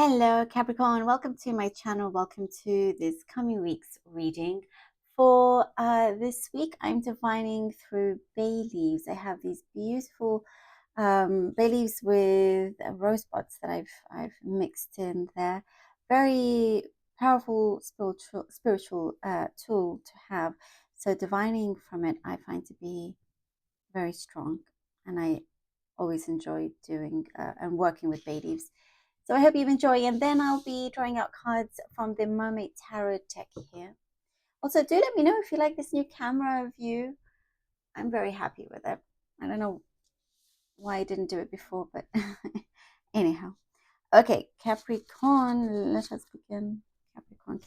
Hello Capricorn, welcome to my channel. Welcome to this coming week's reading. For this week, I'm divining through bay leaves. I have these beautiful bay leaves with rose buds that I've mixed in there. Very powerful spiritual tool to have. So divining from it, I find to be very strong, and I always enjoy doing and working with bay leaves. So I hope you enjoy, and then I'll be drawing out cards from the Mermaid Tarot deck here. Also, do let me know if you like this new camera view. I'm very happy with it. I don't know why I didn't do it before, but anyhow. Okay, Capricorn, let us begin. Capricorn.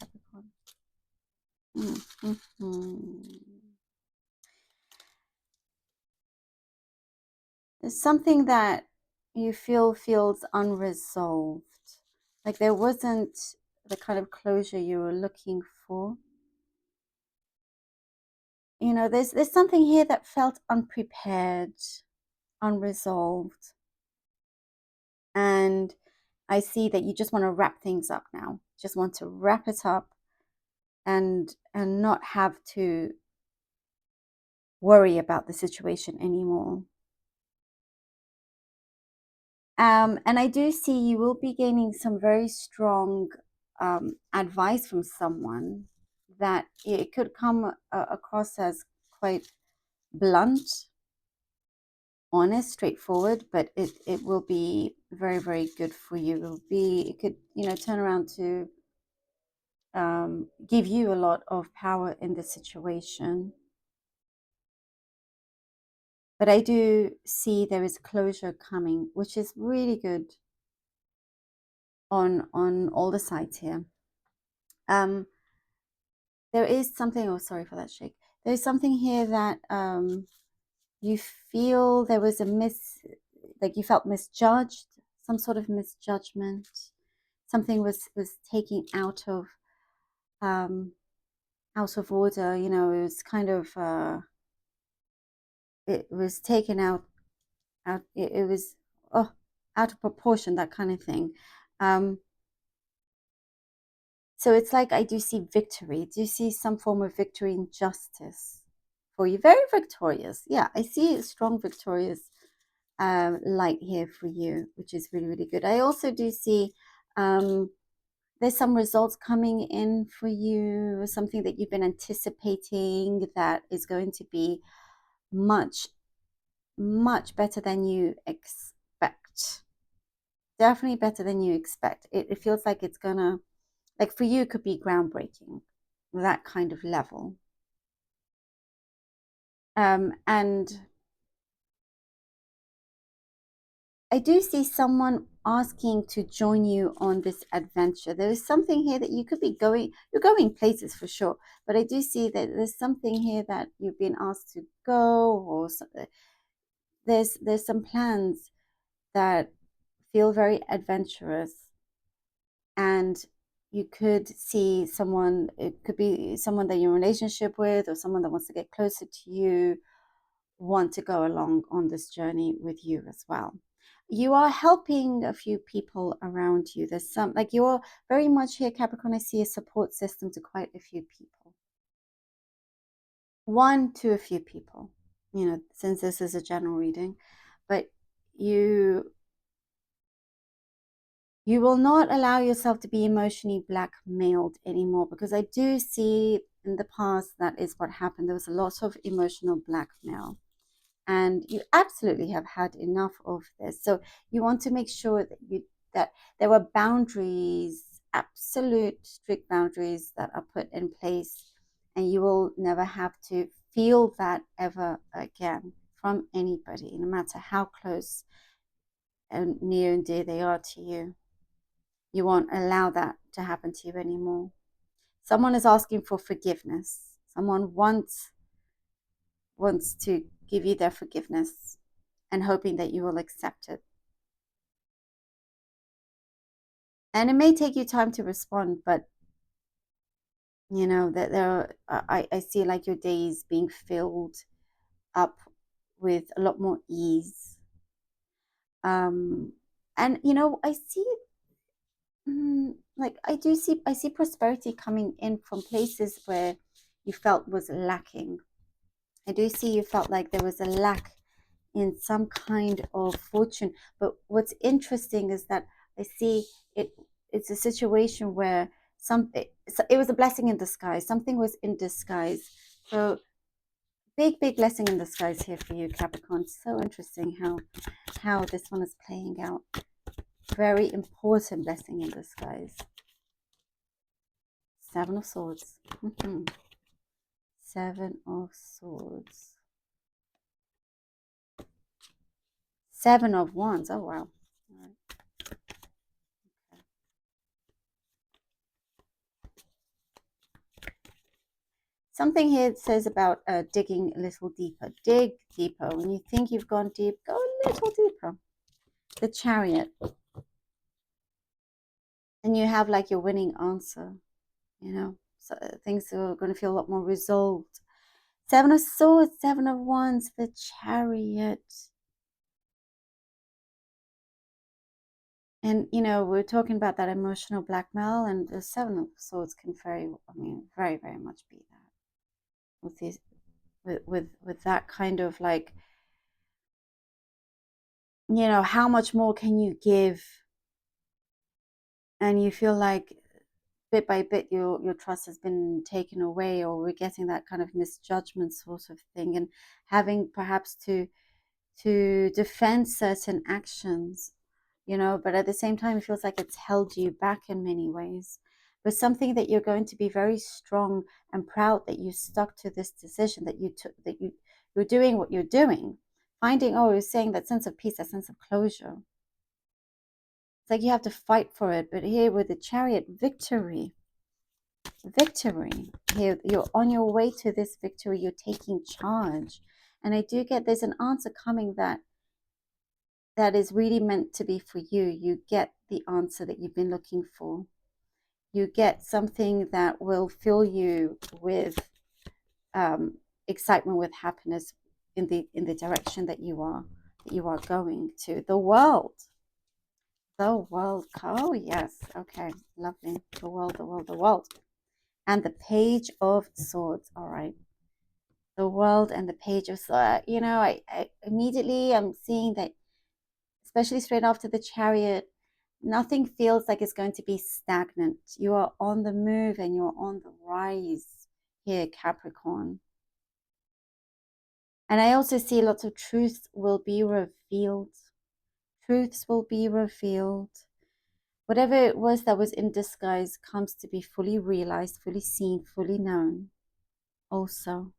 There's something that you feels unresolved. Like there wasn't the kind of closure you were looking for. You know, there's something here that felt unprepared, unresolved. And I see that you just want to wrap things up now. Just want to wrap it up and not have to worry about the situation anymore. And I do see you will be gaining some very strong advice from someone that it could come across as quite blunt, honest, straightforward, but it will be very, very good for you. It could, turn around to give you a lot of power in the situation. But I do see there is closure coming, which is really good on all the sides here. There is something, oh, sorry for that shake. There's something here that you feel there was like you felt misjudged, some sort of misjudgment. Something was taken out of order. You know, it was kind of it was taken out. It was out of proportion, that kind of thing. So it's like I do see victory. Do you see some form of victory and justice for you? Very victorious. Yeah, I see a strong victorious light here for you, which is really, really good. I also do see there's some results coming in for you, something that you've been anticipating that is going to be much, much better than you expect. Definitely better than you expect. It feels like it's gonna, like for you, it could be groundbreaking, that kind of level. And I do see someone asking to join you on this adventure. There is something here that you could be going, you're going places for sure, but I do see that there's something here that you've been asked to go, or there's some plans that feel very adventurous, and you could see someone, it could be someone that you're in a relationship with, or someone that wants to get closer to you, want to go along on this journey with you as well. You are helping a few people around you. There's some, like, you're very much here, Capricorn. I see a support system to quite a few people. One to a few people, since this is a general reading. But you will not allow yourself to be emotionally blackmailed anymore, because I do see in the past that is what happened. There was a lot of emotional blackmail, and you absolutely have had enough of this. So you want to make sure that there were boundaries, absolute strict boundaries that are put in place, and you will never have to feel that ever again from anybody, no matter how close and near and dear they are to you. You won't allow that to happen to you anymore. Someone is asking for forgiveness. Someone wants to give you their forgiveness and hoping that you will accept it. And it may take you time to respond, but that I see like your days being filled up with a lot more ease. And I see like I see prosperity coming in from places where you felt was lacking. I do see you felt like there was a lack in some kind of fortune. But what's interesting is that I see it's a situation where it was a blessing in disguise. Something was in disguise. So big blessing in disguise here for you, Capricorn. So interesting how this one is playing out. Very important blessing in disguise. Seven of Swords. Seven of Swords. Seven of Wands. Oh, wow. All right. Okay. Something here says about digging a little deeper. Dig deeper. When you think you've gone deep, go a little deeper. The Chariot. And you have like your winning answer, you know. So things are going to feel a lot more resolved. Seven of Swords, Seven of Wands, the Chariot. And, you know, we're talking about that emotional blackmail, and the Seven of Swords can very, very much be that. With these, with that kind of like, you know, how much more can you give? And you feel like bit by bit your trust has been taken away, or we're getting that kind of misjudgment sort of thing, and having perhaps to defend certain actions, you know, but at the same time it feels like it's held you back in many ways. But something that you're going to be very strong and proud that you stuck to this decision, that you took, that you're doing what you're doing, finding, oh, you're saying that sense of peace, that sense of closure. It's like you have to fight for it. But here with the Chariot, victory. Here, you're on your way to this victory. You're taking charge. And I do get there's an answer coming that is really meant to be for you. You get the answer that you've been looking for. You get something that will fill you with excitement, with happiness in the direction that you are going to. The World. Oh yes, okay, lovely. The World. And the Page of Swords. All right. The World and the Page of Swords. You know, I immediately I'm seeing that, especially straight after the Chariot, nothing feels like it's going to be stagnant. You are on the move and you're on the rise here, Capricorn. And I also see lots of truths will be revealed. Truths will be revealed. Whatever it was that was in disguise comes to be fully realized, fully seen, fully known also.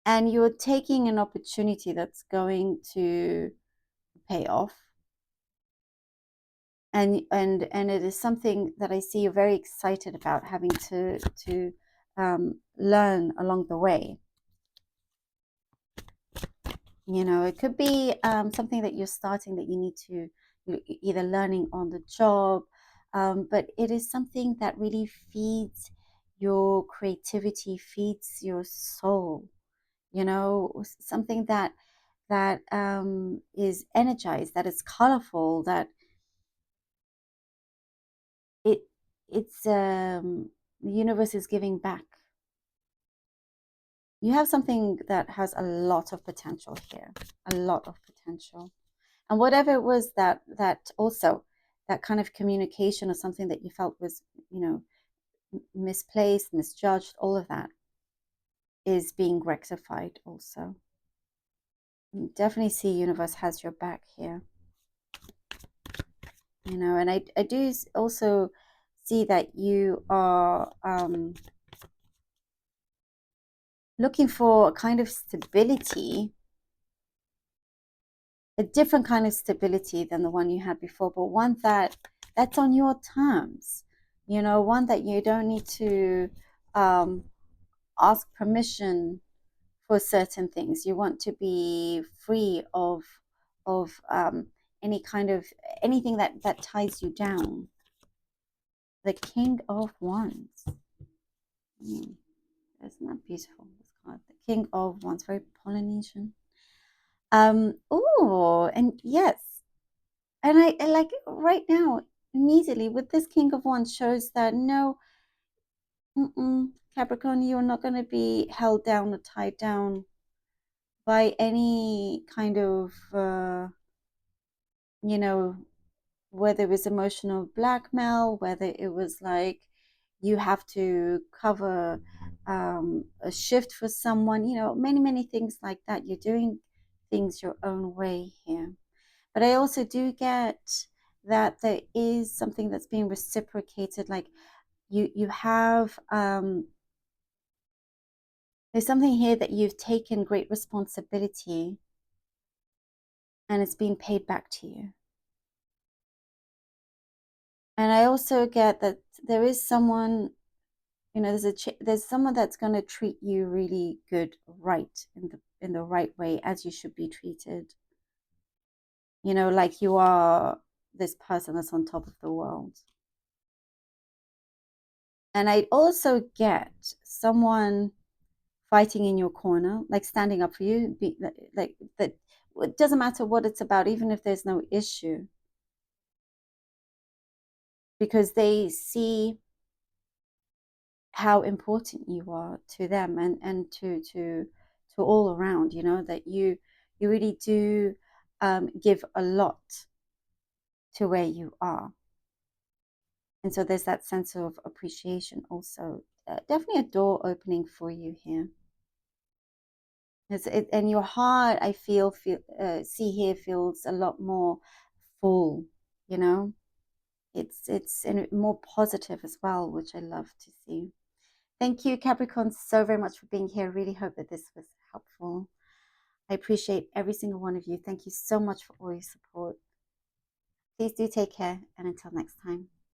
And you're taking an opportunity that's going to pay off. And it is something that I see you're very excited about having to learn along the way. You know, it could be something that you're starting that you need to either learning on the job, but it is something that really feeds your creativity, feeds your soul. You know, something that is energized, that is colorful, that it's the universe is giving back. You have something that has a lot of potential here, a lot of potential. And whatever it was that also that kind of communication or something that you felt was, you know, misplaced, misjudged, all of that is being rectified also. You definitely see universe has your back here. You know, and I do also see that you are looking for a kind of stability, a different kind of stability than the one you had before, but one that's on your terms, you know, one that you don't need to ask permission for certain things. You want to be free of any kind of anything that ties you down. The King of Wands. Isn't that beautiful? This card, the King of Wands, very Polynesian. Oh, and yes, and I like right now immediately with this King of Wands shows that no, Capricorn, you're not going to be held down or tied down by any kind of, you know, whether it was emotional blackmail, whether it was like you have to cover a shift for someone, many things like that. You're doing things your own way here. But I also do get that there is something that's being reciprocated. Like you have there's something here that you've taken great responsibility and it's being paid back to you. And I also get that there is someone, there's someone that's going to treat you really good, right, in the right way, as you should be treated. Like you are this person that's on top of the world. And I also get someone fighting in your corner, like standing up for you, like that. It doesn't matter what it's about, even if there's no issue, because they see how important you are to them and to all around, that you really do give a lot to where you are. And so there's that sense of appreciation also. Definitely a door opening for you here. And your heart, I see here, feels a lot more full, you know. It's more positive as well, which I love to see. Thank you, Capricorn, so very much for being here. Really hope that this was helpful. I appreciate every single one of you. Thank you so much for all your support. Please do take care, and until next time.